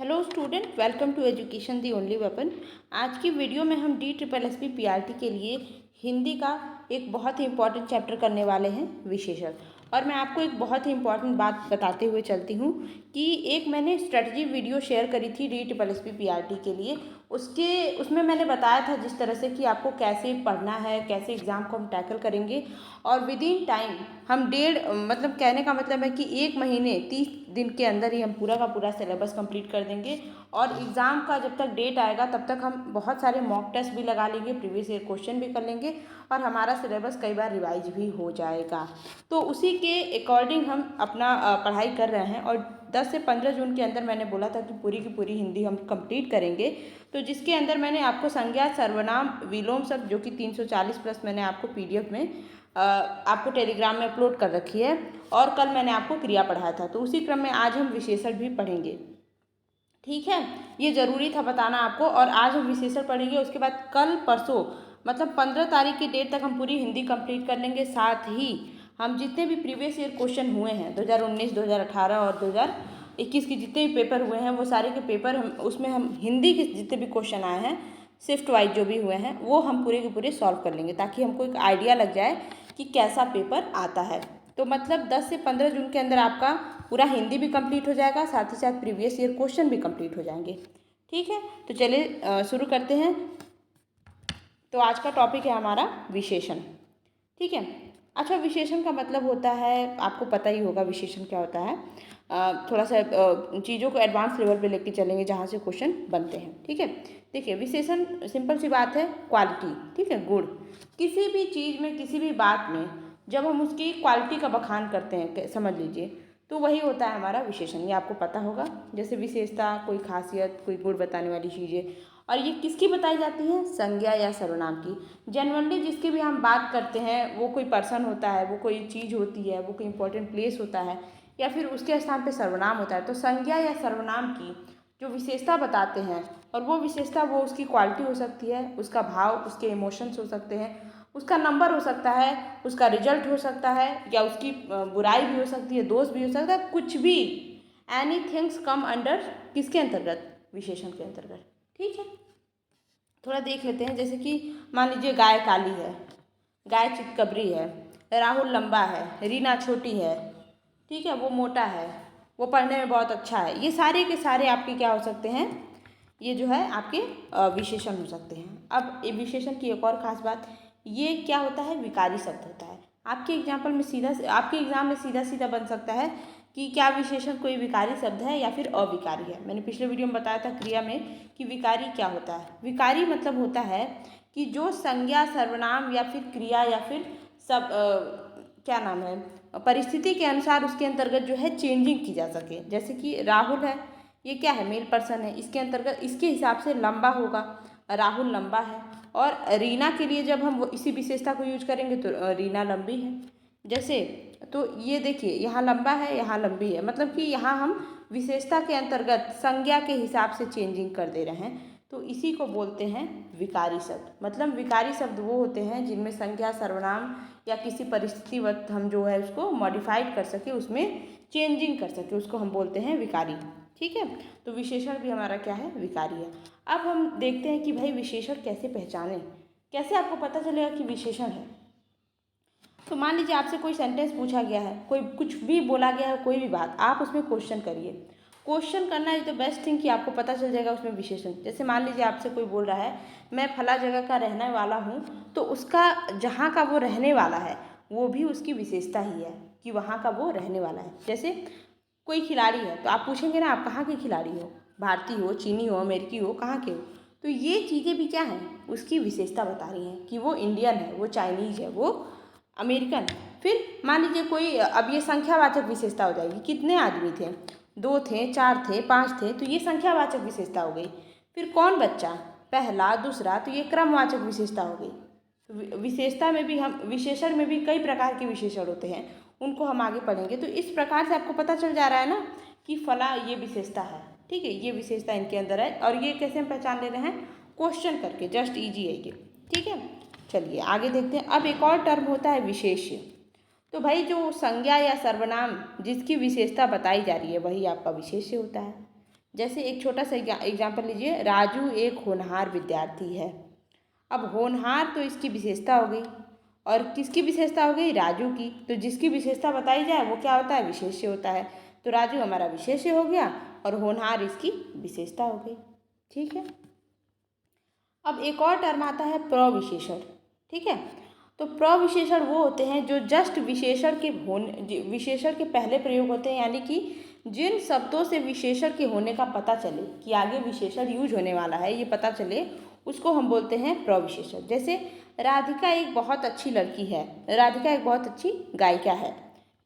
Hello student, welcome to education the only weapon. आज की video में हम DSSB PRT के लिए हिंदी का एक बहुत ही इम्पॉर्टेंट चैप्टर करने वाले हैं, विशेषण। और मैं आपको एक बहुत ही इम्पॉर्टेंट बात बताते हुए चलती हूँ कि एक मैंने स्ट्रेटजी वीडियो शेयर करी थी DSSB PRT के लिए। उसमें मैंने बताया था जिस तरह से कि आपको कैसे पढ़ना है, कैसे एग्ज़ाम को हम टैकल करेंगे और विद इन टाइम हम मतलब कहने का मतलब है कि 1 महीने 30 दिन के अंदर ही हम पूरा का पूरा सिलेबस कंप्लीट कर देंगे। और एग्ज़ाम का जब तक डेट आएगा तब तक हम बहुत सारे मॉक टेस्ट भी लगा लेंगे, प्रीवियस ईयर क्वेश्चन भी कर लेंगे और हमारा सिलेबस कई बार रिवाइज भी हो जाएगा। तो उसी के अकॉर्डिंग हम अपना पढ़ाई कर रहे हैं। और 10 से 15 जून के अंदर मैंने बोला था कि पूरी की पूरी हिंदी हम कंप्लीट करेंगे। तो जिसके अंदर मैंने आपको संज्ञा, सर्वनाम, विलोम शब्द जो कि 340 प्लस मैंने आपको PDF में आपको टेलीग्राम में अपलोड कर रखी है। और कल मैंने आपको क्रिया पढ़ाया था, तो उसी क्रम में आज हम विशेषण भी पढ़ेंगे। ठीक है, ये ज़रूरी था बताना आपको। और आज हम विशेषण पढ़ेंगे, उसके बाद कल परसों मतलब 15 तारीख की डेट तक हम पूरी हिंदी कंप्लीट कर लेंगे। साथ ही हम जितने भी प्रीवियस ईयर क्वेश्चन हुए हैं 2019, 2018 और 2021 के जितने भी पेपर हुए हैं, वो सारे के पेपर हम हिंदी के जितने भी क्वेश्चन आए हैं शिफ्ट वाइज जो भी हुए हैं वो हम पूरे के पूरे सॉल्व कर लेंगे, ताकि हमको एक आइडिया लग जाए कि कैसा पेपर आता है। तो मतलब 10 से 15 जून के अंदर आपका पूरा हिंदी भी कंप्लीट हो जाएगा, साथ ही साथ प्रीवियस ईयर क्वेश्चन भी कंप्लीट हो जाएंगे। ठीक है, तो चलिए शुरू करते हैं। तो आज का टॉपिक है हमारा विशेषण। ठीक है, अच्छा, विशेषण का मतलब होता है, आपको पता ही होगा विशेषण क्या होता है। थोड़ा सा चीज़ों को एडवांस लेवल पे लेके चलेंगे जहाँ से क्वेश्चन बनते हैं। ठीक है, देखिए विशेषण सिंपल सी बात है, क्वालिटी। ठीक है, गुण। किसी भी चीज़ में, किसी भी बात में जब हम उसकी क्वालिटी का बखान करते हैं, समझ लीजिए, तो वही होता है हमारा विशेषण। ये आपको पता होगा, जैसे विशेषता, कोई खासियत, कोई गुण बताने वाली चीज़ें। और ये किसकी बताई जाती है? संज्ञा या सर्वनाम की। जनरली जिसकी भी हम बात करते हैं वो कोई पर्सन होता है, वो कोई चीज़ होती है, वो कोई इंपॉर्टेंट प्लेस होता है, या फिर उसके स्थान पे सर्वनाम होता है। तो संज्ञा या सर्वनाम की जो विशेषता बताते हैं, और वो विशेषता वो उसकी क्वालिटी हो सकती है, उसका भाव, उसके इमोशंस हो सकते हैं, उसका नंबर हो सकता है, उसका रिजल्ट हो सकता है, या उसकी बुराई भी हो सकती है, दोष भी हो सकता है, कुछ भी। एनी थिंग्स कम अंडर किसके अंतर्गत? विशेषण के अंतर्गत। ठीक है, थोड़ा देख लेते हैं। जैसे कि मान लीजिए गाय काली है, गाय चितकबरी है, राहुल लंबा है, रीना छोटी है, ठीक है, वो मोटा है, वो पढ़ने में बहुत अच्छा है। ये सारे के सारे आपके क्या हो सकते हैं? ये जो है आपके विशेषण हो सकते हैं। अब ये विशेषण की एक और खास बात, ये क्या होता है? विकारी शब्द होता है। आपके आपके एग्जाम में सीधा सीधा बन सकता है कि क्या विशेषण कोई विकारी शब्द है या फिर अविकारी है। मैंने पिछले वीडियो में बताया था क्रिया में कि विकारी क्या होता है। विकारी मतलब होता है कि जो संज्ञा, सर्वनाम या फिर क्रिया या फिर सब क्या नाम है, परिस्थिति के अनुसार उसके अंतर्गत जो है चेंजिंग की जा सके। जैसे कि राहुल है, ये क्या है? मेल पर्सन है, इसके अंतर्गत इसके हिसाब से लंबा होगा, राहुल लंबा है। और रीना के लिए जब हम इसी विशेषता को यूज करेंगे तो रीना लंबी है। जैसे तो ये देखिए, यहाँ लंबा है, यहाँ लंबी है, मतलब कि यहाँ हम विशेषता के अंतर्गत संज्ञा के हिसाब से चेंजिंग कर दे रहे हैं। तो इसी को बोलते हैं विकारी शब्द। मतलब विकारी शब्द वो होते हैं जिनमें संज्ञा, सर्वनाम या किसी परिस्थितिवत हम जो है उसको मॉडिफाइड कर सके, उसमें चेंजिंग कर सके, उसको हम बोलते हैं विकारी। ठीक है, तो विशेषण भी हमारा क्या है? विकारी है। अब हम देखते हैं कि भाई विशेषण कैसे पहचानें, कैसे आपको पता चलेगा कि विशेषण है। तो मान लीजिए आपसे कोई सेंटेंस पूछा गया है, कोई कुछ भी बोला गया है, कोई भी बात, आप उसमें क्वेश्चन करिए। क्वेश्चन करना इज द बेस्ट थिंग कि आपको पता चल जाएगा उसमें विशेषण। जैसे मान लीजिए आपसे कोई बोल रहा है मैं फला जगह का रहने वाला हूँ, तो उसका जहाँ का वो रहने वाला है वो भी उसकी विशेषता ही है कि वहाँ का वो रहने वाला है। जैसे कोई खिलाड़ी है तो आप पूछेंगे ना, आप कहाँ के खिलाड़ी हो? भारतीय हो, चीनी हो, अमेरिकी हो, कहाँ के हो? तो ये चीज़ें भी क्या हैं? उसकी विशेषता बता रही हैं कि वो इंडियन है, वो चाइनीज़ है, वो अमेरिकन है। फिर मान लीजिए कोई, अब ये संख्यावाचक विशेषता हो जाएगी, कितने आदमी थे? 2 थे, 4 थे, 5 थे, तो ये संख्यावाचक विशेषता हो गई। फिर कौन बच्चा? पहला, दूसरा, तो ये क्रमवाचक विशेषता हो गई। विशेषता में भी हम, विशेषण में भी कई प्रकार के विशेषण होते हैं, उनको हम आगे पढ़ेंगे। तो इस प्रकार से आपको पता चल जा रहा है ना कि फला ये विशेषता है। ठीक है, ये विशेषता इनके अंदर है। और ये कैसे हम पहचान ले रहे हैं? क्वेश्चन करके, जस्ट ईजी है ये। ठीक है, चलिए आगे देखते हैं। अब एक और टर्म होता है विशेष्य। तो भाई जो संज्ञा या सर्वनाम जिसकी विशेषता बताई जा रही है वही आपका विशेष्य होता है। जैसे एक छोटा सा एग्जाम्पल लीजिए, राजू एक होनहार विद्यार्थी है। अब होनहार तो इसकी विशेषता हो गई, और किसकी विशेषता हो गई? राजू की। तो जिसकी विशेषता बताई जाए वो क्या होता है? विशेष्य होता है। तो राजू हमारा विशेष्य हो गया और होनहार इसकी विशेषता हो गई। ठीक है। अब एक और टर्म आता है प्रविशेषण। ठीक है। तो प्रविशेषण वो होते हैं जो जस्ट विशेषण के पहले प्रयोग होते हैं, यानी कि जिन शब्दों से विशेषण के होने का पता चले कि आगे विशेषण यूज होने वाला है, ये पता चले, उसको हम बोलते हैं प्रविशेषण। जैसे राधिका एक बहुत अच्छी लड़की है, राधिका एक बहुत अच्छी गायिका है।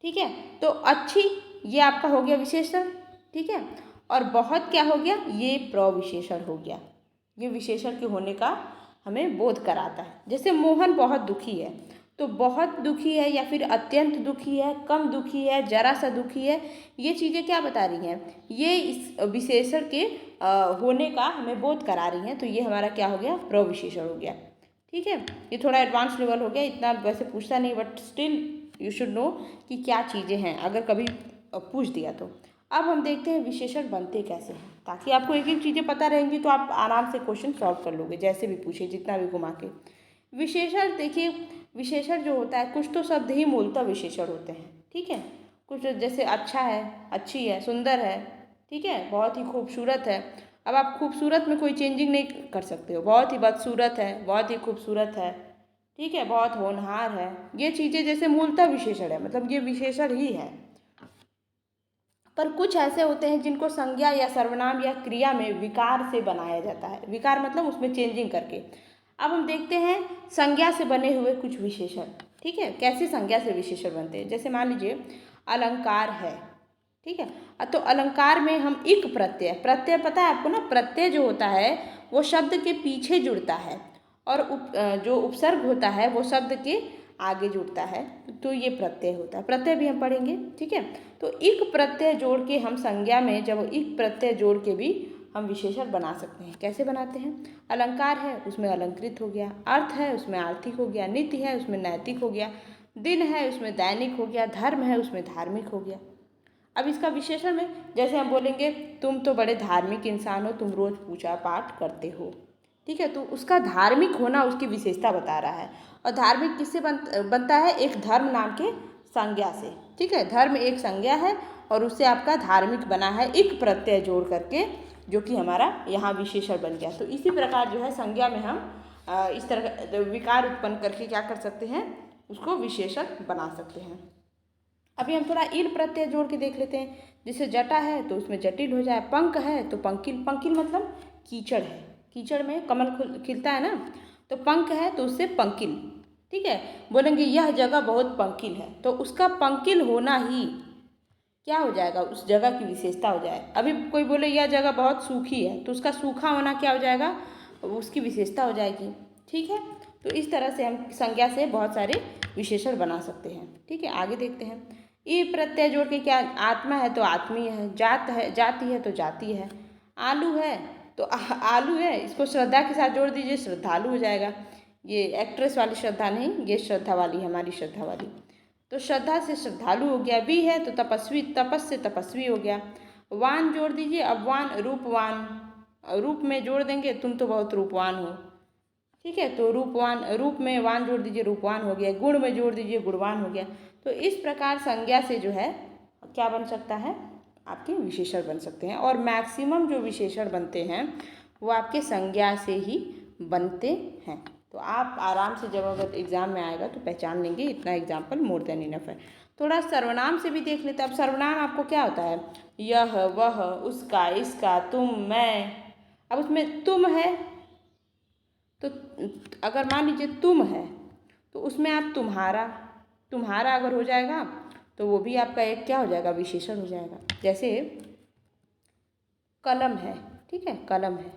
ठीक है। तो अच्छी ये आपका हो गया विशेषण। ठीक है। और बहुत क्या हो गया? ये प्रविशेषण हो गया। ये विशेषण के होने का हमें बोध कराता है। जैसे मोहन बहुत दुखी है, तो बहुत दुखी है या फिर अत्यंत दुखी है, कम दुखी है, जरा सा दुखी है, ये चीज़ें क्या बता रही हैं? ये इस विशेषण के होने का हमें बोध करा रही हैं। तो ये हमारा क्या हो गया? प्रविशेषण हो गया। ठीक है। ये थोड़ा एडवांस लेवल हो गया, इतना वैसे पूछता नहीं, but still you should know कि क्या चीज़ें हैं, अगर कभी पूछ दिया तो। अब हम देखते हैं विशेषण बनते कैसे हैं, ताकि आपको एक एक चीज़ें पता रहेंगी तो आप आराम से क्वेश्चन सॉल्व कर लोगे, जैसे भी पूछे, जितना भी घुमा के। विशेषण देखिए, विशेषण जो होता है, कुछ तो शब्द ही मूलतः विशेषण होते हैं। ठीक है। कुछ जैसे अच्छा है, अच्छी है, सुंदर है, ठीक है, बहुत ही खूबसूरत है। अब आप खूबसूरत में कोई चेंजिंग नहीं कर सकते हो। बहुत ही बदसूरत है, बहुत ही खूबसूरत है, ठीक है, बहुत होनहार है, ये चीज़ें जैसे मूलतः विशेषण है, मतलब ये विशेषण ही है। पर कुछ ऐसे होते हैं जिनको संज्ञा या सर्वनाम या क्रिया में विकार से बनाया जाता है। विकार मतलब उसमें चेंजिंग करके। अब हम देखते हैं संज्ञा से बने हुए कुछ विशेषण। ठीक है। कैसे संज्ञा से विशेषण बनते हैं? जैसे मान लीजिए अलंकार है। ठीक है। तो अलंकार में हम इक प्रत्यय, प्रत्यय पता है आपको ना, प्रत्यय जो होता है वो शब्द के पीछे जुड़ता है, और जो उपसर्ग होता है वो शब्द के आगे जुड़ता है, तो ये प्रत्यय होता है। प्रत्यय भी हम पढ़ेंगे। ठीक है। तो इक प्रत्यय जोड़ के हम संज्ञा में, जब इक प्रत्यय जोड़ के भी हम विशेषण बना सकते हैं। कैसे बनाते हैं? अलंकार है, उसमें अलंकृत हो गया। अर्थ है, उसमें आर्थिक हो गया। नित्य है, उसमें नैतिक हो गया। दिन है, उसमें दैनिक हो गया। धर्म है, उसमें धार्मिक हो गया। अब इसका विशेषण में जैसे हम बोलेंगे, तुम तो बड़े धार्मिक इंसान हो, तुम रोज़ पूजा पाठ करते हो। ठीक है। तो उसका धार्मिक होना उसकी विशेषता बता रहा है। और धार्मिक किससे बनता है? एक धर्म नाम के संज्ञा से। ठीक है। धर्म एक संज्ञा है और उससे आपका धार्मिक बना है एक प्रत्यय जोड़ करके, जो कि हमारा यहाँ विशेषण बन गया। तो इसी प्रकार जो है संज्ञा में हम इस तरह विकार उत्पन्न करके क्या कर सकते हैं? उसको विशेषण बना सकते हैं। अभी हम थोड़ा ईल प्रत्यय जोड़ के देख लेते हैं। जैसे जटा है तो उसमें जटिल हो जाए, पंक है तो पंकिल, पंकिल मतलब कीचड़ है, कीचड़ में कमल खिलता है ना, तो पंक है तो उससे पंकिल। ठीक है। बोलेंगे यह जगह बहुत पंकिल है, तो उसका पंकिल होना ही क्या हो जाएगा? उस जगह की विशेषता हो जाए। अभी कोई बोले यह जगह बहुत सूखी है, तो उसका सूखा होना क्या हो जाएगा? उसकी विशेषता हो जाएगी। ठीक है। तो इस तरह से हम संज्ञा से बहुत सारे विशेषण बना सकते हैं। ठीक है। आगे देखते हैं। ई प्रत्यय जोड़ के क्या? आत्मा है तो आत्मीय है, जात है, जाति है तो जाति है, आलू है तो आलू है, इसको श्रद्धा के साथ जोड़ दीजिए, श्रद्धालु हो जाएगा। ये एक्ट्रेस वाली श्रद्धा नहीं, ये श्रद्धा वाली, हमारी श्रद्धा वाली। तो श्रद्धा से श्रद्धालु हो गया। वी है तो तपस्वी, तपस से तपस्वी हो गया। वान जोड़ दीजिए। अब वान रूपवान, रूप में जोड़ देंगे, तुम तो बहुत रूपवान हो। ठीक है। तो रूपवान, रूप में वान जोड़ दीजिए, रूपवान हो गया। गुण में जोड़ दीजिए, गुणवान हो गया। तो इस प्रकार संज्ञा से जो है क्या बन सकता है? आपके विशेषण बन सकते हैं। और मैक्सिमम जो विशेषण बनते हैं वो आपके संज्ञा से ही बनते हैं। तो आप आराम से जब अगर एग्ज़ाम में आएगा तो पहचान लेंगे। इतना एग्जाम्पल मोर देन इनफ है। थोड़ा सर्वनाम से भी देख लेते हैं। अब सर्वनाम आपको क्या होता है? यह, वह, उसका, इसका, तुम, मैं। अब उसमें तुम है तो अगर मान लीजिए तुम है तो उसमें आप तुम्हारा, तुम्हारा अगर हो जाएगा तो वो भी आपका एक क्या हो जाएगा? विशेषण हो जाएगा। जैसे कलम है, ठीक है, कलम है,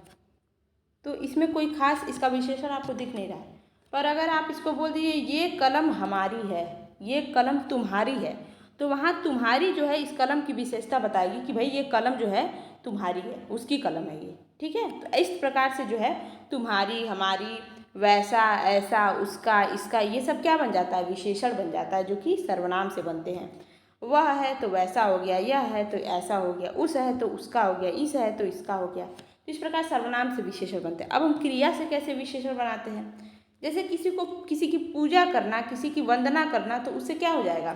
तो इसमें कोई खास इसका विशेषण आपको दिख नहीं रहा है। पर अगर आप इसको बोल दीजिए ये कलम हमारी है, ये कलम तुम्हारी है, तो वहाँ तुम्हारी जो है इस कलम की विशेषता बताएगी कि भाई ये कलम जो है तुम्हारी है, उसकी कलम है ये। ठीक है। तो इस प्रकार से जो है तुम्हारी, हमारी, वैसा, ऐसा, उसका, इसका, ये सब क्या बन जाता है? विशेषण बन जाता है, जो कि सर्वनाम से बनते हैं। वह है तो वैसा हो गया, यह है तो ऐसा हो गया, उस है तो उसका हो गया, इस है तो इसका हो गया। तो इस प्रकार सर्वनाम से विशेषण बनते हैं। अब हम क्रिया से कैसे विशेषण बनाते हैं? जैसे किसी की पूजा करना, किसी की वंदना करना, तो उससे क्या हो जाएगा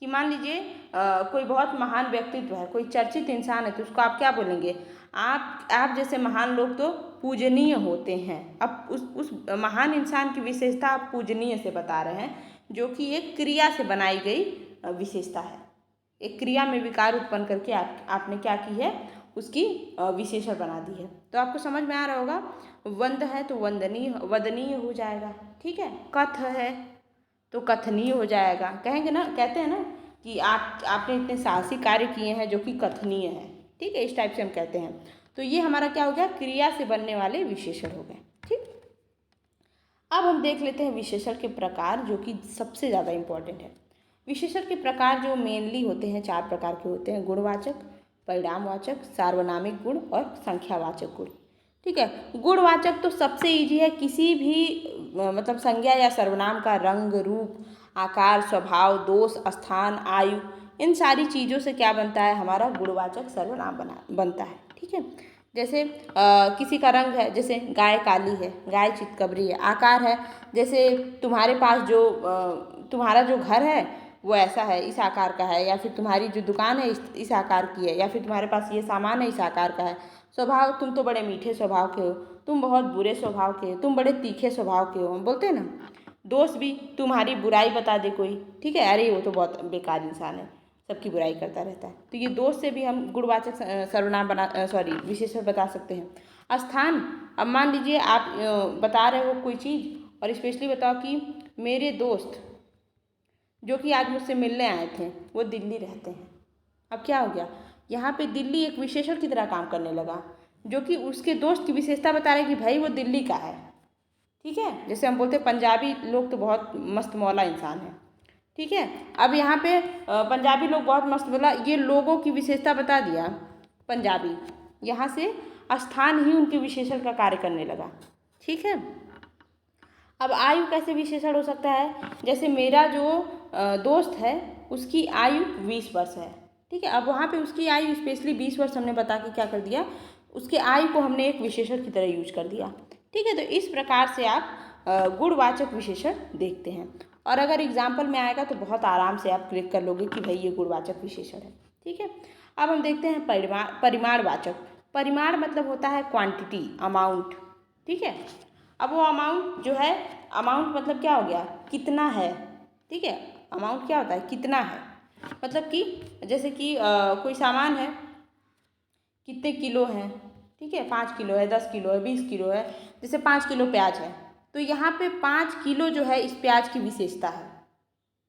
कि मान लीजिए कोई बहुत महान व्यक्तित्व है, कोई चर्चित इंसान है, तो उसको आप क्या बोलेंगे? आप जैसे महान लोग तो पूजनीय होते हैं। अब उस महान इंसान की विशेषता आप पूजनीय से बता रहे हैं, जो कि एक क्रिया से बनाई गई विशेषता है। एक क्रिया में विकार उत्पन्न करके आपने क्या की है? उसकी विशेषण बना दी है। तो आपको समझ में आ रहा होगा, वंद है तो वदनीय हो जाएगा, ठीक है। कथ है तो कथनीय हो जाएगा। कहेंगे ना, कहते हैं ना कि आपने इतने साहसिक कार्य किए हैं जो कि कथनीय है, ठीक है, इस टाइप से हम कहते हैं। तो ये हमारा क्या हो गया? क्रिया से बनने वाले विशेषण हो गए, ठीक। अब हम देख लेते हैं विशेषण के प्रकार, जो कि सबसे ज़्यादा इम्पोर्टेंट है। विशेषण के प्रकार जो मेनली होते हैं, 4 प्रकार के होते हैं: गुणवाचक, परिणामवाचक, सार्वनामिक गुण और संख्यावाचक गुण, ठीक है। गुणवाचक तो सबसे ईजी है। किसी भी मतलब संज्ञा या सर्वनाम का रंग, रूप, आकार, स्वभाव, दोष, स्थान, आयु, इन सारी चीज़ों से क्या बनता है? हमारा गुणवाचक सर्वनाम बनता है, ठीक है। जैसे किसी का रंग है, जैसे गाय काली है, गाय चितकबरी है। आकार है, जैसे तुम्हारे पास तुम्हारा जो घर है वो ऐसा है, इस आकार का है, या फिर तुम्हारी जो दुकान है इस आकार की है, या फिर तुम्हारे पास ये सामान है इस आकार का है। स्वभाव, तुम तो बड़े मीठे स्वभाव के हो, तुम बहुत बुरे स्वभाव के हो, तुम बड़े तीखे स्वभाव के हो, हम बोलते हैं ना। दोस्त भी, तुम्हारी बुराई बता दे कोई, ठीक है, अरे वो तो बहुत बेकार इंसान है, सबकी बुराई करता रहता है। तो ये दोस्त से भी हम गुणवाचक सर्वनाम विशेषण बता सकते हैं। स्थान, अब मान लीजिए आप बता रहे हो कोई चीज़ और स्पेशली बताओ कि मेरे दोस्त जो कि आज मुझसे मिलने आए थे वो दिल्ली रहते हैं। अब क्या हो गया? यहाँ पे दिल्ली एक विशेषण की तरह काम करने लगा, जो कि उसके दोस्त की विशेषता बता रहे कि भाई वो दिल्ली का है, ठीक है। जैसे हम बोलते हैं पंजाबी लोग तो बहुत मस्त मौला इंसान है, ठीक है। अब यहाँ पे पंजाबी लोग बहुत मस्त मौला, ये लोगों की विशेषता बता दिया पंजाबी, यहाँ से स्थान ही उनके विशेषण का कार्य करने लगा, ठीक है। अब आयु कैसे विशेषण हो सकता है? जैसे मेरा जो दोस्त है उसकी आयु 20 वर्ष है, ठीक है। अब वहाँ पे उसकी आयु स्पेशली 20 वर्ष हमने बता के क्या कर दिया? उसके आयु को हमने एक विशेषण की तरह यूज कर दिया, ठीक है। तो इस प्रकार से आप गुणवाचक विशेषण देखते हैं, और अगर एग्जाम्पल में आएगा तो बहुत आराम से आप क्लिक कर लोगे कि भाई ये गुणवाचक विशेषण है, ठीक है। अब हम देखते हैं परिमाणवाचक। परिमाण मतलब होता है क्वांटिटी, अमाउंट, ठीक है। अब वो अमाउंट जो है, अमाउंट मतलब क्या हो गया? कितना है, ठीक है। अमाउंट क्या होता है? कितना है, मतलब कि जैसे कि कोई सामान है, कितने किलो है, ठीक है, 5 किलो है, 10 किलो है, 20 किलो है। जैसे 5 किलो प्याज है, तो यहाँ पे 5 किलो जो है इस प्याज की विशेषता है,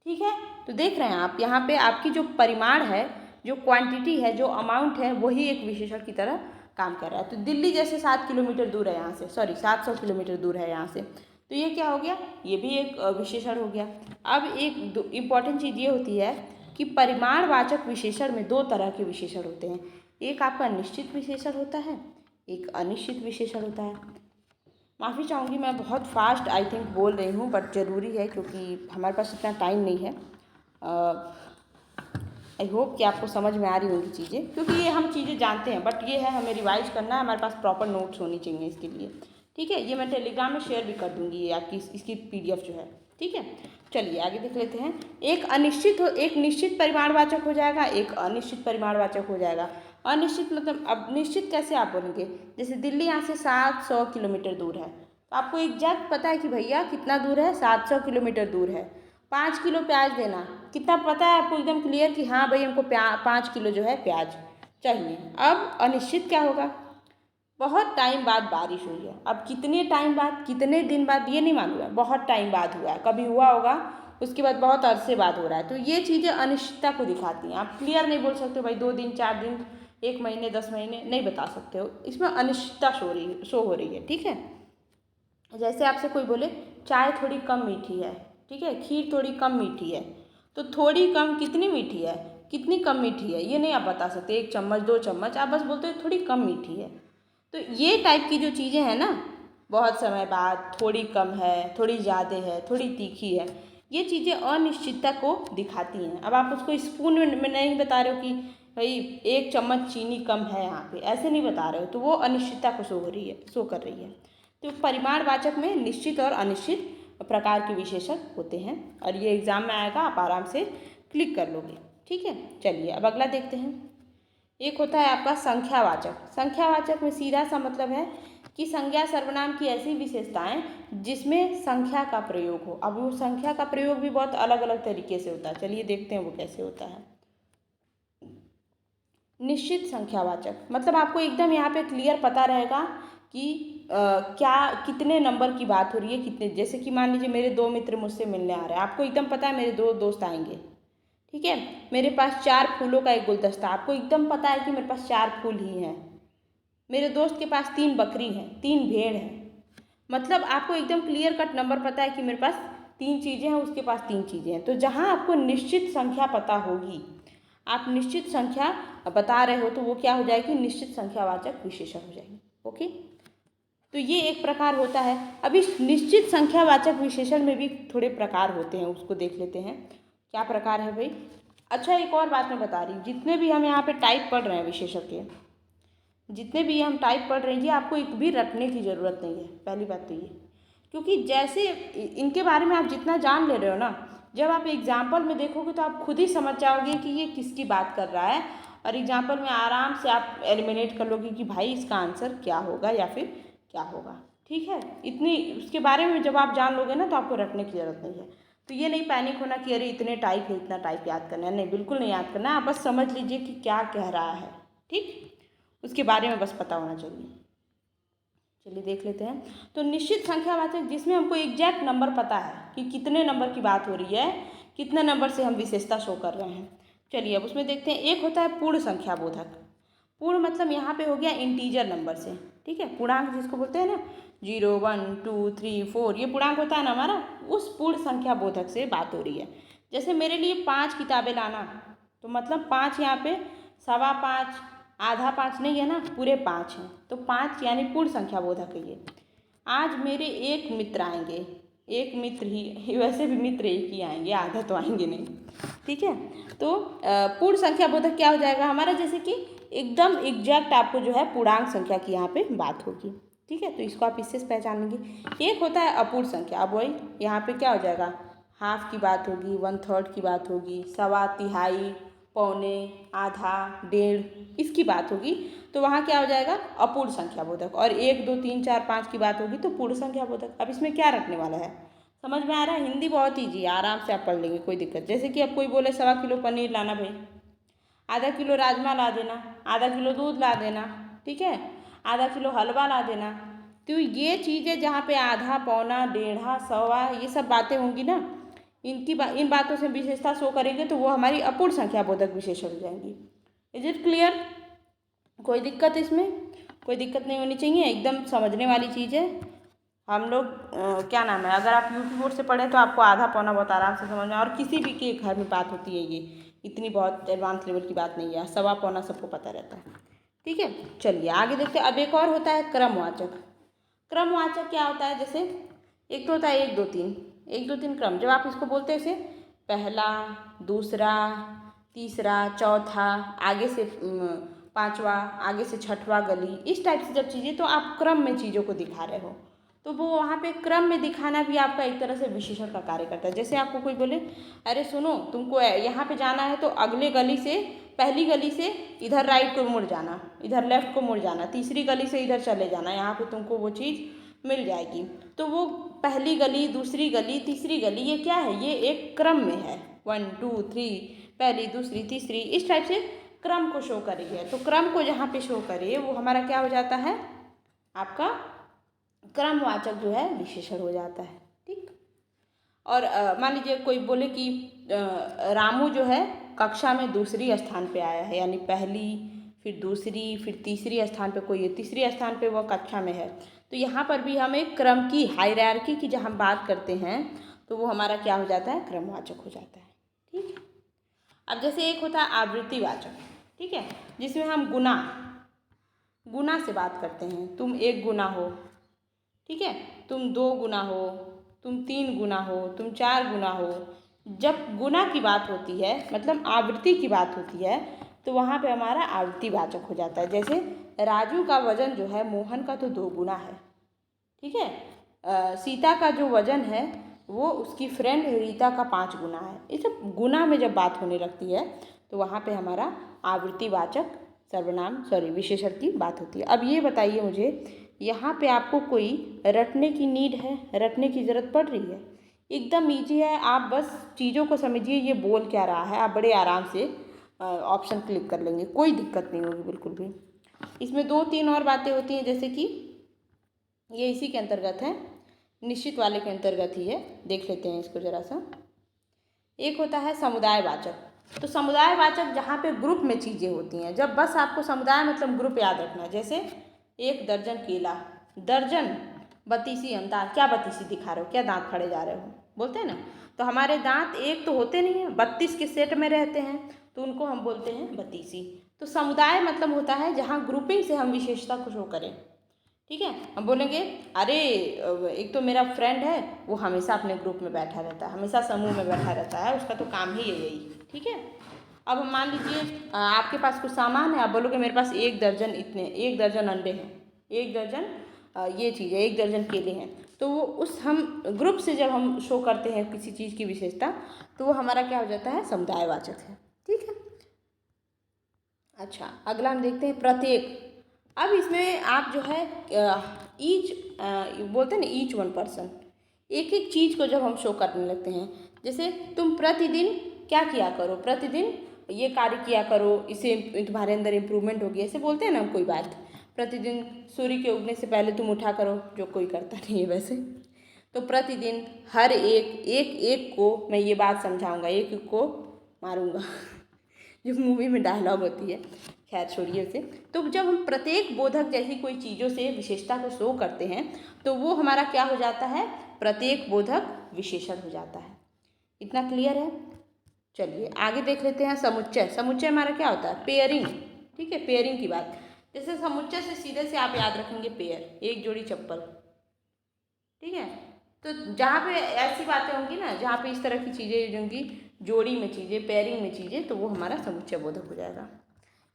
ठीक है। तो देख रहे हैं आप, यहाँ पे आपकी जो परिमाण है, जो क्वांटिटी है, जो अमाउंट है, वही एक विशेषण की तरह काम कर रहा है। तो दिल्ली जैसे 7 किलोमीटर दूर है यहाँ से, सॉरी 700 किलोमीटर दूर है यहाँ से, तो ये क्या हो गया? ये भी एक विशेषण हो गया। अब एक इम्पॉर्टेंट चीज़ ये होती है कि परिमाणवाचक विशेषण में 2 तरह के विशेषण होते हैं। एक आपका निश्चित विशेषण होता है, एक अनिश्चित विशेषण होता है। माफ़ी चाहूँगी, मैं बहुत फास्ट आई थिंक बोल रही हूँ, बट ज़रूरी है क्योंकि हमारे पास इतना टाइम नहीं है। आई होप कि आपको समझ में आ रही होंगी चीज़ें, क्योंकि ये हम चीज़ें जानते हैं, बट ये है हमें रिवाइज करना है, हमारे पास प्रॉपर नोट्स होनी चाहिए इसके लिए, ठीक है। ये मैं टेलीग्राम में शेयर भी कर दूँगी, ये आपकी इसकी PDF जो है, ठीक है। चलिए आगे देख लेते हैं। एक निश्चित परिमाणवाचक हो जाएगा, एक अनिश्चित परिमाणवाचक हो जाएगा। अनिश्चित मतलब, अब निश्चित कैसे आप बोलेंगे? जैसे दिल्ली यहाँ से 700 किलोमीटर दूर है, तो आपको एग्जैक्ट पता है कि भैया कितना दूर है? 700 किलोमीटर दूर है। 5 किलो प्याज देना, कितना पता है आपको एकदम क्लियर कि हाँ भाई हमको 5 किलो जो है प्याज चाहिए। अब अनिश्चित क्या होगा? बहुत टाइम बाद बारिश हुई है। अब कितने टाइम बाद, कितने दिन बाद, ये नहीं मालूम है, बहुत टाइम बाद हुआ है, कभी हुआ होगा, उसके बाद बहुत अरसे बाद हो रहा है। तो ये चीज़ें अनिश्चितता को दिखाती हैं। आप क्लियर नहीं बोल सकते भाई 2 दिन, 4 दिन, 1 महीने, 10 महीने, नहीं बता सकते हो, इसमें अनिश्चितता शो हो रही है, ठीक है। जैसे आपसे कोई बोले चाय थोड़ी कम मीठी है, ठीक है, खीर थोड़ी कम मीठी है, तो थोड़ी कम कितनी मीठी है, कितनी कम मीठी है, ये नहीं आप बता सकते। 1 चम्मच, 2 चम्मच, आप बस बोलते हो थोड़ी कम मीठी है। तो ये टाइप की जो चीज़ें हैं ना, बहुत समय बाद, थोड़ी कम है, थोड़ी ज़्यादा है, थोड़ी तीखी है, ये चीज़ें अनिश्चितता को दिखाती हैं। अब आप उसको स्पून में नहीं बता रहे हो कि भाई 1 चम्मच चीनी कम है यहाँ पे, ऐसे नहीं बता रहे हो, तो वो अनिश्चितता को शो कर रही है। तो परिमाणवाचक में निश्चित और अनिश्चित प्रकार के विशेषण होते हैं और ये एग्जाम में आएगा, आप आराम से क्लिक कर लोगे। ठीक है, चलिए अब अगला देखते हैं। एक होता है आपका संख्यावाचक। संख्यावाचक में सीधा सा मतलब है कि संज्ञा सर्वनाम की ऐसी विशेषताएं जिसमें संख्या का प्रयोग हो। अब वो संख्या का प्रयोग भी बहुत अलग अलग तरीके से होता है, चलिए देखते हैं वो कैसे होता है। निश्चित संख्यावाचक मतलब आपको एकदम यहाँ पे क्लियर पता रहेगा कि क्या कितने नंबर की बात हो रही है, कितने, जैसे कि मान लीजिए मेरे 2 मित्र मुझसे मिलने आ रहे हैं, आपको एकदम पता है मेरे 2 दोस्त आएंगे। ठीक है, मेरे पास 4 फूलों का एक गुलदस्ता, आपको एकदम पता है कि मेरे पास 4 फूल ही हैं। मेरे दोस्त के पास 3 बकरी हैं, 3 भेड़ हैं। मतलब आपको एकदम क्लियर कट नंबर पता है कि मेरे पास 3 चीज़ें हैं, उसके पास 3 चीज़ें हैं। तो जहाँ आपको निश्चित संख्या पता होगी, आप निश्चित संख्या बता रहे हो, तो वो क्या हो जाएगी, निश्चित संख्यावाचक विशेषण हो जाएगी। ओके, तो ये एक प्रकार होता है। अब इस निश्चित संख्यावाचक विशेषण में भी थोड़े प्रकार होते हैं, उसको देख लेते हैं क्या प्रकार है भाई। अच्छा, एक और बात मैं बता रही हूँ, जितने भी हम यहाँ पे टाइप पढ़ रहे हैं विशेषण के, जितने भी हम टाइप पढ़ रहे हैं, ये आपको एक भी रटने की ज़रूरत नहीं है। पहली बात तो ये, क्योंकि जैसे इनके बारे में आप जितना जान ले रहे हो ना, जब आप एग्जाम्पल में देखोगे तो आप खुद ही समझ जाओगे कि ये किसकी बात कर रहा है, और एग्जाम्पल में आराम से आप एलिमिनेट कर लोगे कि भाई इसका आंसर क्या होगा या फिर क्या होगा। ठीक है, इतनी उसके बारे में जब आप जान लोगे ना, तो आपको रटने की ज़रूरत नहीं है। तो ये नहीं पैनिक होना कि अरे इतने टाइप है, इतना टाइप याद करना है, नहीं, बिल्कुल नहीं याद करना है। आप बस समझ लीजिए कि क्या कह रहा है, ठीक, उसके बारे में बस पता होना चाहिए। चलिए देख लेते हैं। तो निश्चित संख्यावाचक जिसमें हमको एग्जैक्ट नंबर पता है कि कितने नंबर की बात हो रही है, कितने नंबर से हम विशेषता शो कर रहे हैं। चलिए अब उसमें देखते हैं। एक होता है पूर्ण संख्या बोधक। पूर्ण मतलब यहाँ पे हो गया इंटीजर नंबर से। ठीक है, पूर्णांक जिसको बोलते हैं ना, 0, 1, 2, 3, 4, ये पूर्णांक होता है ना हमारा, उस पूर्ण संख्या बोधक से बात हो रही है। जैसे मेरे लिए 5 किताबें लाना, तो मतलब 5 यहाँ पे 5.25 आधा 5 नहीं है ना, पूरे 5 हैं, तो 5 यानी पूर्ण संख्या बोधक है ये। आज मेरे एक मित्र आएंगे, एक मित्र ही, वैसे भी मित्र एक ही आएंगे, आधा तो आएंगे नहीं। ठीक है, तो पूर्ण संख्या बोधक क्या हो जाएगा हमारा, जैसे कि एकदम एग्जैक्ट आपको जो है पूर्णांक संख्या की यहाँ पे बात होगी। ठीक है, तो इसको आप इससे पहचानेंगे। एक होता है अपूर्ण संख्या। अब वही यहाँ पे क्या हो जाएगा, हाफ की बात होगी, 1/3 की बात होगी, सवा, तिहाई, पौने, आधा, डेढ़, इसकी बात होगी, तो वहाँ क्या हो जाएगा, अपूर्ण संख्या बोधक। और 1, 2, 3, 4, 5 की बात होगी तो पूर्ण संख्या बोधक। अब इसमें क्या रखने वाला है, समझ में आ रहा है। हिंदी बहुत ईजी है, आराम से आप पढ़ लेंगे, कोई दिक्कत। जैसे कि अब कोई बोले 1.25 किलो पनीर लाना भाई, आधा किलो राजमा ला देना, आधा किलो दूध ला देना, ठीक है, आधा किलो हलवा ला देना। तो ये चीज़ें जहाँ पे आधा, पौना, डेढ़ा, सवा, ये सब बातें होंगी ना, इन बातों से विशेषता शो करेंगे, तो वो हमारी अपूर्ण संख्या बोधक विशेषण हो जाएंगी। इज इट क्लियर, कोई दिक्कत इसमें, कोई दिक्कत नहीं होनी चाहिए, एकदम समझने वाली चीज़ है। हम लोग क्या नाम है, अगर आप यूपी बोर्ड से पढ़ें तो आपको आधा पौना बहुत आराम से समझ में, और किसी भी के घर में बात होती है, ये इतनी बहुत एडवांस लेवल की बात नहीं है, सवा पौना सबको पता रहता है। ठीक है, चलिए आगे देखते हैं। अब एक और होता है क्रमवाचक। क्रमवाचक क्या होता है, जैसे एक तो होता है 1, 2, 3, 1, 2, 3 क्रम। जब आप इसको बोलते हैं इसे पहला, दूसरा, तीसरा, चौथा, आगे से पांचवा, आगे से छठवा गली, इस टाइप से जब चीज़ें, तो आप क्रम में चीज़ों को दिखा रहे हो, तो वो वहाँ पे क्रम में दिखाना भी आपका एक तरह से विशेषण का कार्य करता है। जैसे आपको कोई बोले अरे सुनो, तुमको यहाँ पे जाना है, तो अगले गली से, पहली गली से इधर राइट को मुड़ जाना, इधर लेफ्ट को मुड़ जाना, तीसरी गली से इधर चले जाना, यहाँ पे तुमको वो चीज़ मिल जाएगी। तो वो पहली गली, दूसरी गली, तीसरी गली, ये क्या है, ये एक क्रम में है। 1, 2, 3, पहली, दूसरी, तीसरी, इस टाइप से क्रम को शो करेगी। तो क्रम को जहाँ पे शो करे, वो हमारा क्या हो जाता है, आपका क्रमवाचक जो है विशेषण हो जाता है। ठीक, और मान लीजिए कोई बोले कि रामू जो है कक्षा में दूसरी स्थान पे आया है, यानी पहली, फिर दूसरी, फिर तीसरी स्थान पे कोई है, तीसरी स्थान पे वह कक्षा में है, तो यहाँ पर भी हम एक क्रम की, हायरार्की की जब हम बात करते हैं, तो वो हमारा क्या हो जाता है, क्रमवाचक हो जाता है। ठीक, अब जैसे एक होता है आवृत्तिवाचक। ठीक है, जिसमें हम गुना से बात करते हैं, तुम 1 गुना हो, ठीक है, तुम 2 गुना हो, तुम 3 गुना हो, तुम 4 गुना हो। जब गुना की बात होती है, मतलब आवृत्ति की बात होती है, तो वहाँ पे हमारा आवृत्तिवाचक हो जाता है। जैसे राजू का वजन जो है मोहन का तो 2 गुना है, ठीक है। सीता का जो वजन है वो उसकी फ्रेंड रीता का 5 गुना है। ये सब गुना में जब बात होने लगती है तो वहाँ पे हमारा आवृत्तिवाचक सर्वनाम विशेषण की बात होती है। अब ये बताइए मुझे, यहाँ पे आपको कोई रटने की नीड है, रटने की ज़रूरत पड़ रही है? एकदम ईजी है, आप बस चीज़ों को समझिए ये बोल क्या रहा है, आप बड़े आराम से ऑप्शन क्लिक कर लेंगे, कोई दिक्कत नहीं होगी बिल्कुल भी। इसमें 2-3 और बातें होती हैं, जैसे कि ये इसी के अंतर्गत है, निश्चित वाले के अंतर्गत ही है। देख लेते हैं इसको ज़रा सा। एक होता है समुदायवाचक। तो समुदायवाचक जहाँ पे ग्रुप में चीज़ें होती हैं, जब बस आपको समुदाय मतलब ग्रुप याद रखना है। जैसे 1 दर्जन केला, दर्जन, बत्तीसी अंदाज। क्या बत्तीसी दिखा रहे हो, क्या दांत खड़े जा रहे हो, बोलते हैं ना। तो हमारे दांत एक तो होते नहीं हैं, 32 के सेट में रहते हैं, तो उनको हम बोलते हैं बत्तीसी। तो समुदाय मतलब होता है जहाँ ग्रुपिंग से हम विशेषता को शो करें, ठीक है। हम बोलेंगे अरे एक तो मेरा फ्रेंड है, वो हमेशा अपने ग्रुप में बैठा रहता है, हमेशा समूह में बैठा रहता है, उसका तो काम ही यही, ठीक है। अब हम मान लीजिए आपके पास कुछ सामान है, आप बोलोगे मेरे पास 1 दर्जन इतने, 1 दर्जन अंडे हैं, 1 दर्जन ये चीज़ है, 1 दर्जन केले हैं। तो वो उस हम ग्रुप से जब हम शो करते हैं किसी चीज़ की विशेषता, तो वो हमारा क्या हो जाता है, समुदायवाचक है, ठीक है। अच्छा, अगला हम देखते हैं प्रत्येक। अब इसमें आप जो है ईच बोलते हैं ना, ईच वन पर्सन, एक एक चीज़ को जब हम शो करने लगते हैं, जैसे तुम प्रतिदिन क्या किया करो, प्रतिदिन ये कार्य किया करो, इसे तुम्हारे अंदर इम्प्रूवमेंट होगी, ऐसे बोलते हैं ना हम कोई बात। प्रतिदिन सूर्य के उगने से पहले तुम उठा करो, जो कोई करता नहीं है वैसे। तो प्रतिदिन हर एक को मैं ये बात समझाऊंगा, एक एक को मारूंगा जो मूवी में डायलॉग होती है, खैर छोड़िए उसे। तो जब हम प्रत्येक बोधक जैसी कोई चीज़ों से विशेषता को शो करते हैं, तो वो हमारा क्या हो जाता है, प्रत्येक बोधक विशेषण हो जाता है। इतना क्लियर है? चलिए आगे देख लेते हैं समुच्चय। समुच्चय हमारा क्या होता है, पेयरिंग, ठीक है, पेयरिंग की बात। जैसे समुच्चय से सीधे से आप याद रखेंगे पेयर, एक जोड़ी चप्पल, ठीक है। तो जहाँ पे ऐसी बातें होंगी ना, जहाँ पे इस तरह की चीज़ें होंगी, जोड़ी में चीज़ें, पेयरिंग में चीज़ें, तो वो हमारा समुच्चय बोधक हो जाएगा।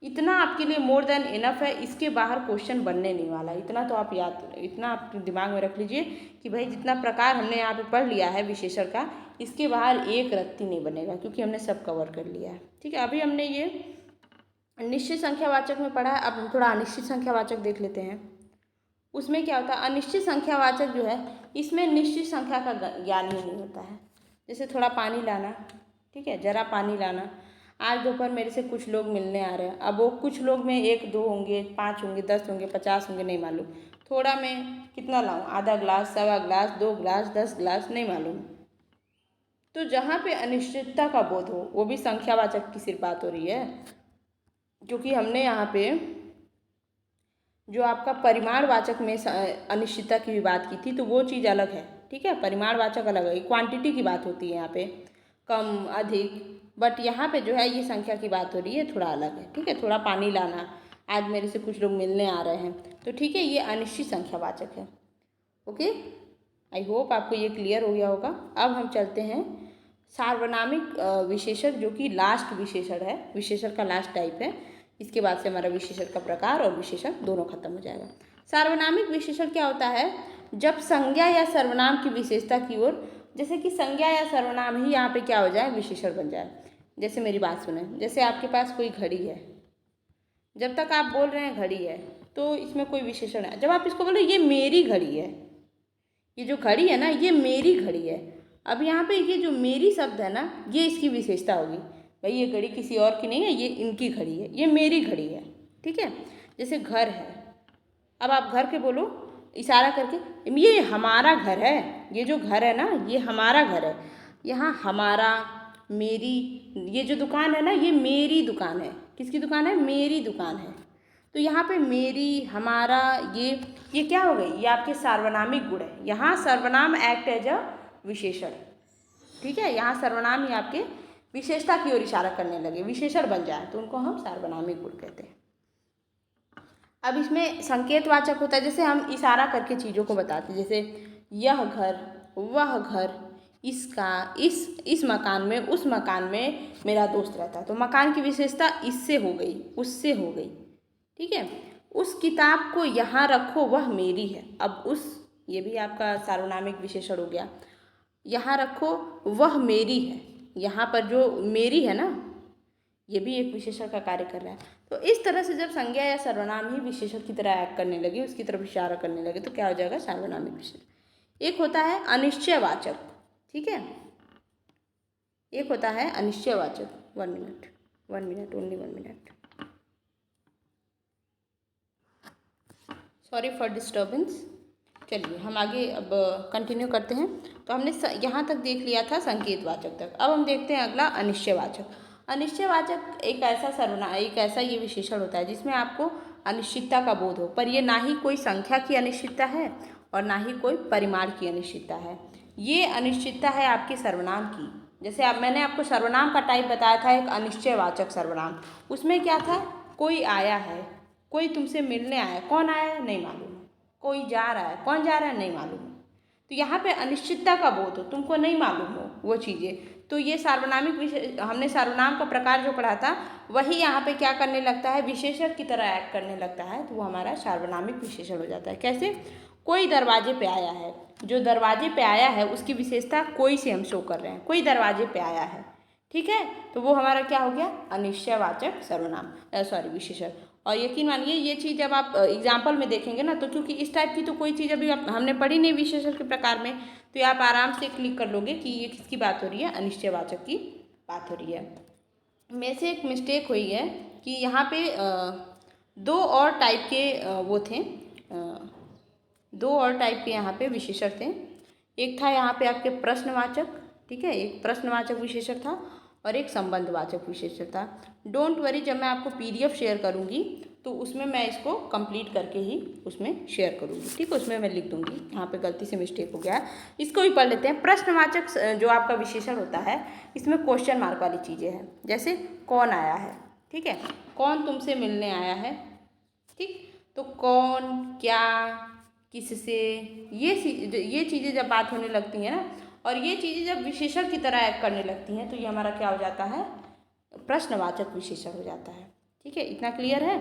इतना आपके लिए मोर देन इनफ है, इसके बाहर क्वेश्चन बनने नहीं वाला। इतना तो आप याद, इतना आप दिमाग में रख लीजिए कि भाई जितना प्रकार हमने यहाँ पे पढ़ लिया है विशेषण का, इसके बाहर एक रत्ती नहीं बनेगा, क्योंकि हमने सब कवर कर लिया है, ठीक है। अभी हमने ये निश्चित संख्यावाचक में पढ़ा है, अब हम थोड़ा अनिश्चित संख्यावाचक देख लेते हैं। उसमें क्या होता है, अनिश्चित संख्यावाचक जो है, इसमें निश्चित संख्या का ज्ञान ही नहीं होता है। जैसे थोड़ा पानी लाना, ठीक है, जरा पानी लाना। आज दोपहर मेरे से कुछ लोग मिलने आ रहे हैं, अब वो कुछ लोग में 1 2 होंगे, 5 होंगे, 10 होंगे, 50 होंगे, नहीं मालूम। थोड़ा मैं कितना लाऊं, आधा ग्लास, सवा ग्लास, 2 ग्लास, 10 ग्लास, नहीं मालूम। तो जहाँ पे अनिश्चितता का बोध हो, वो भी संख्यावाचक की सिर्फ बात हो रही है, क्योंकि हमने यहाँ पे जो आपका परिमाणवाचक में अनिश्चितता की भी बात की थी, तो वो चीज़ अलग है, ठीक है। परिमाणवाचक अलग है, क्वांटिटी की बात होती है यहाँ पे, कम अधिक, बट यहाँ पे जो है ये संख्या की बात हो रही है, थोड़ा अलग है, ठीक है। थोड़ा पानी लाना, आज मेरे से कुछ लोग मिलने आ रहे हैं, तो ठीक है, ये अनिश्चित संख्यावाचक है। ओके, आई होप आपको ये क्लियर हो गया होगा। अब हम चलते हैं सार्वनामिक विशेषण, जो कि लास्ट विशेषण है, विशेषण का लास्ट टाइप है। इसके बाद से हमारा विशेषण का प्रकार और विशेषण दोनों खत्म हो जाएगा। सार्वनामिक विशेषण क्या होता है, जब संज्ञा या सर्वनाम की विशेषता की ओर, जैसे कि संज्ञा या सर्वनाम ही यहाँ पे क्या हो जाए, विशेषण बन जाए। जैसे मेरी बात सुने, जैसे आपके पास कोई घड़ी है, जब तक आप बोल रहे हैं घड़ी है, तो इसमें कोई विशेषण है। जब आप इसको बोलो ये मेरी घड़ी है, ये जो घड़ी है ना, ये मेरी घड़ी है, अब यहाँ पे ये जो मेरी शब्द है ना, ये इसकी विशेषता होगी। भाई ये घड़ी किसी और की नहीं है, ये इनकी घड़ी है, ये मेरी घड़ी है, ठीक है। जैसे घर है, अब आप घर के बोलो इशारा करके, ये हमारा घर है, ये जो घर है ना, ये हमारा घर है। यहाँ हमारा, मेरी, ये जो दुकान है ना, ये मेरी दुकान है। किसकी दुकान है, मेरी दुकान है। तो यहाँ पे मेरी, हमारा, ये क्या हो गई, ये आपके सार्वनामिक गुण है। यहाँ सर्वनाम एक्ट एज अ विशेषण, ठीक है। यहाँ सर्वनाम ही आपके विशेषता की ओर इशारा करने लगे, विशेषण बन जाए, तो उनको हम सार्वनामिक गुण कहते हैं। अब इसमें संकेतवाचक होता है, जैसे हम इशारा करके चीज़ों को बताते हैं, जैसे यह घर, वह घर, इसका, इस मकान में, उस मकान में मेरा दोस्त रहता है। तो मकान की विशेषता इससे हो गई, उससे हो गई, ठीक है। उस किताब को यहाँ रखो, वह मेरी है। अब उस, ये भी आपका सार्वनामिक विशेषण हो गया। यहाँ रखो, वह मेरी है, यहाँ पर जो मेरी है ना, ये भी एक विशेषण का कार्य कर रहा है। तो इस तरह से जब संज्ञा या सर्वनाम ही विशेषण की तरह एक्ट करने लगे, उसकी तरफ इशारा करने लगे, तो क्या हो जाएगा, सार्वनामिक विशेषण। एक होता है अनिश्चयवाचक, ठीक है, एक होता है अनिश्चयवाचक। 1 minute, only 1 minute, sorry for disturbance. चलिए हम आगे अब कंटिन्यू करते हैं। तो हमने यहाँ तक देख लिया था संकेतवाचक तक। अब हम देखते हैं अगला अनिश्चयवाचक। अनिश्चयवाचक एक ऐसा सर्वनाम, एक ऐसा ये विशेषण होता है जिसमें आपको अनिश्चितता का बोध हो, पर ये ना ही कोई संख्या की अनिश्चितता है और ना ही कोई परिमाण की अनिश्चितता है। ये अनिश्चितता है आपके सर्वनाम की। जैसे अब मैंने आपको सर्वनाम का टाइप बताया था, एक अनिश्चयवाचक सर्वनाम। उसमें क्या था, कोई आया है, कोई तुमसे मिलने आया, कौन आया है नहीं मालूम, कोई जा रहा है, कौन जा रहा है नहीं मालूम। तो यहाँ पे अनिश्चितता का बोध हो, तुमको नहीं मालूम हो वो चीज़ें, तो ये सार्वनामिक हमने सार्वनाम का प्रकार जो पढ़ा था वही यहाँ पे क्या करने लगता है, विशेषण की तरह एक्ट करने लगता है। तो वो हमारा सार्वनामिक विशेषण हो जाता है। कैसे, कोई दरवाजे पे आया है, जो दरवाजे पे आया है उसकी विशेषता कोई से हम शो कर रहे हैं, कोई दरवाजे पे आया है, ठीक है। तो वो हमारा क्या हो गया, अनिश्चयवाचक सर्वनाम, सॉरी विशेषण। और यकीन मानिए ये चीज़ जब आप एग्जाम्पल में देखेंगे ना, तो क्योंकि इस टाइप की तो कोई चीज़ अभी हमने पढ़ी नहीं विशेषण के प्रकार में, तो ये आप आराम से क्लिक कर लोगे कि ये किसकी बात हो रही है, अनिश्चयवाचक की बात हो रही है। में से एक मिस्टेक हुई है कि यहाँ पे 2 और टाइप के वो थे, 2 और टाइप के यहाँ पे विशेषण थे। एक था यहाँ पे आपके प्रश्नवाचक, ठीक है, एक प्रश्नवाचक विशेषण था और एक संबंधवाचक विशेषण था। डोंट वरी, जब मैं आपको PDF शेयर करूँगी तो उसमें मैं इसको कंप्लीट करके ही उसमें शेयर करूँगी, ठीक है। उसमें मैं लिख दूँगी, यहाँ पे गलती से मिस्टेक हो गया है, इसको भी पढ़ लेते हैं। प्रश्नवाचक जो आपका विशेषण होता है, इसमें क्वेश्चन मार्क वाली चीज़ें हैं। जैसे कौन आया है, ठीक है, कौन तुमसे मिलने आया है, ठीक। तो कौन, क्या, किससे, ये चीज़ें जब बात होने लगती हैं ना, और ये चीज़ें जब विशेषण की तरह एक्ट करने लगती हैं, तो ये हमारा क्या हो जाता है, प्रश्नवाचक विशेषण हो जाता है, ठीक है। इतना क्लियर है।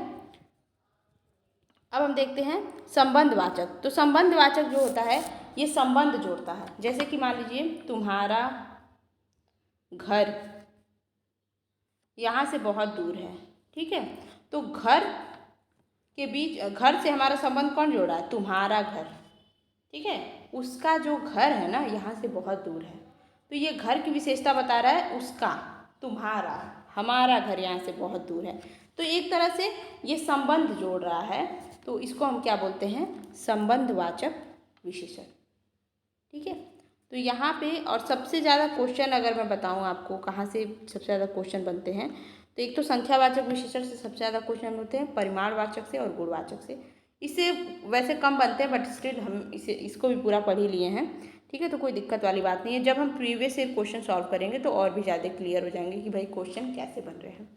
अब हम देखते हैं संबंधवाचक। तो संबंधवाचक जो होता है, ये संबंध जोड़ता है। जैसे कि मान लीजिए तुम्हारा घर यहाँ से बहुत दूर है, ठीक है। तो घर के बीच, घर से हमारा संबंध कौन जोड़ा है, तुम्हारा घर, ठीक है। उसका जो घर है ना, यहाँ से बहुत दूर है, तो ये घर की विशेषता बता रहा है उसका, तुम्हारा, हमारा घर यहाँ से बहुत दूर है। तो एक तरह से ये संबंध जोड़ रहा है, तो इसको हम क्या बोलते हैं, संबंधवाचक विशेषण, ठीक है। तो यहाँ पे और सबसे ज़्यादा क्वेश्चन अगर मैं बताऊँ आपको कहाँ से सबसे ज़्यादा क्वेश्चन बनते हैं, तो एक तो संख्यावाचक विशेषण से सबसे ज़्यादा क्वेश्चन होते हैं, परिमाणवाचक से और गुणवाचक से। इससे वैसे कम बनते हैं, बट स्टिल हम इसको भी पूरा पढ़ ही लिए हैं, ठीक है। तो कोई दिक्कत वाली बात नहीं है। जब हम प्रीवियस ईयर क्वेश्चन सॉल्व करेंगे तो और भी ज़्यादा क्लियर हो जाएंगे कि भाई क्वेश्चन कैसे बन रहे हैं।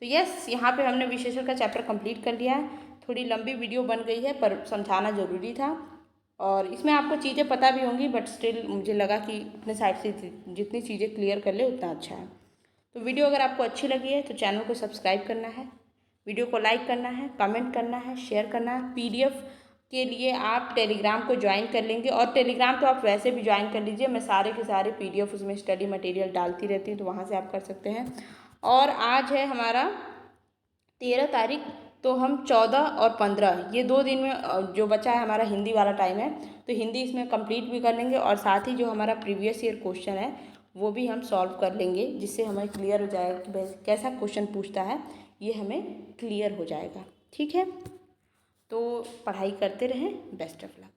तो यस, यहाँ पे हमने विशेषण का चैप्टर कंप्लीट कर लिया है। थोड़ी लंबी वीडियो बन गई है, पर समझाना ज़रूरी था, और इसमें आपको चीज़ें पता भी होंगी, बट स्टिल मुझे लगा कि अपने साइड से जितनी चीज़ें क्लियर कर ले उतना अच्छा है। तो वीडियो अगर आपको अच्छी लगी है तो चैनल को सब्सक्राइब करना है, वीडियो को लाइक करना है, कमेंट करना है, शेयर करना है। PDF के लिए आप टेलीग्राम को ज्वाइन कर लेंगे, और टेलीग्राम तो आप वैसे भी ज्वाइन कर लीजिए, मैं सारे के सारे PDF उसमें स्टडी मटेरियल डालती रहती हूँ, तो वहाँ से आप कर सकते हैं। और आज है हमारा 13 तारीख, तो हम 14 और 15 ये 2 दिन में जो बचा है हमारा हिंदी वाला टाइम है, तो हिंदी इसमें कंप्लीट भी कर लेंगे, और साथ ही जो हमारा प्रीवियस ईयर क्वेश्चन है वो भी हम सॉल्व कर लेंगे, जिससे हमें क्लियर हो जाएगा कि भाई कैसा क्वेश्चन पूछता है, ये हमें क्लियर हो जाएगा, ठीक है। तो पढ़ाई करते रहें, बेस्ट ऑफ लक।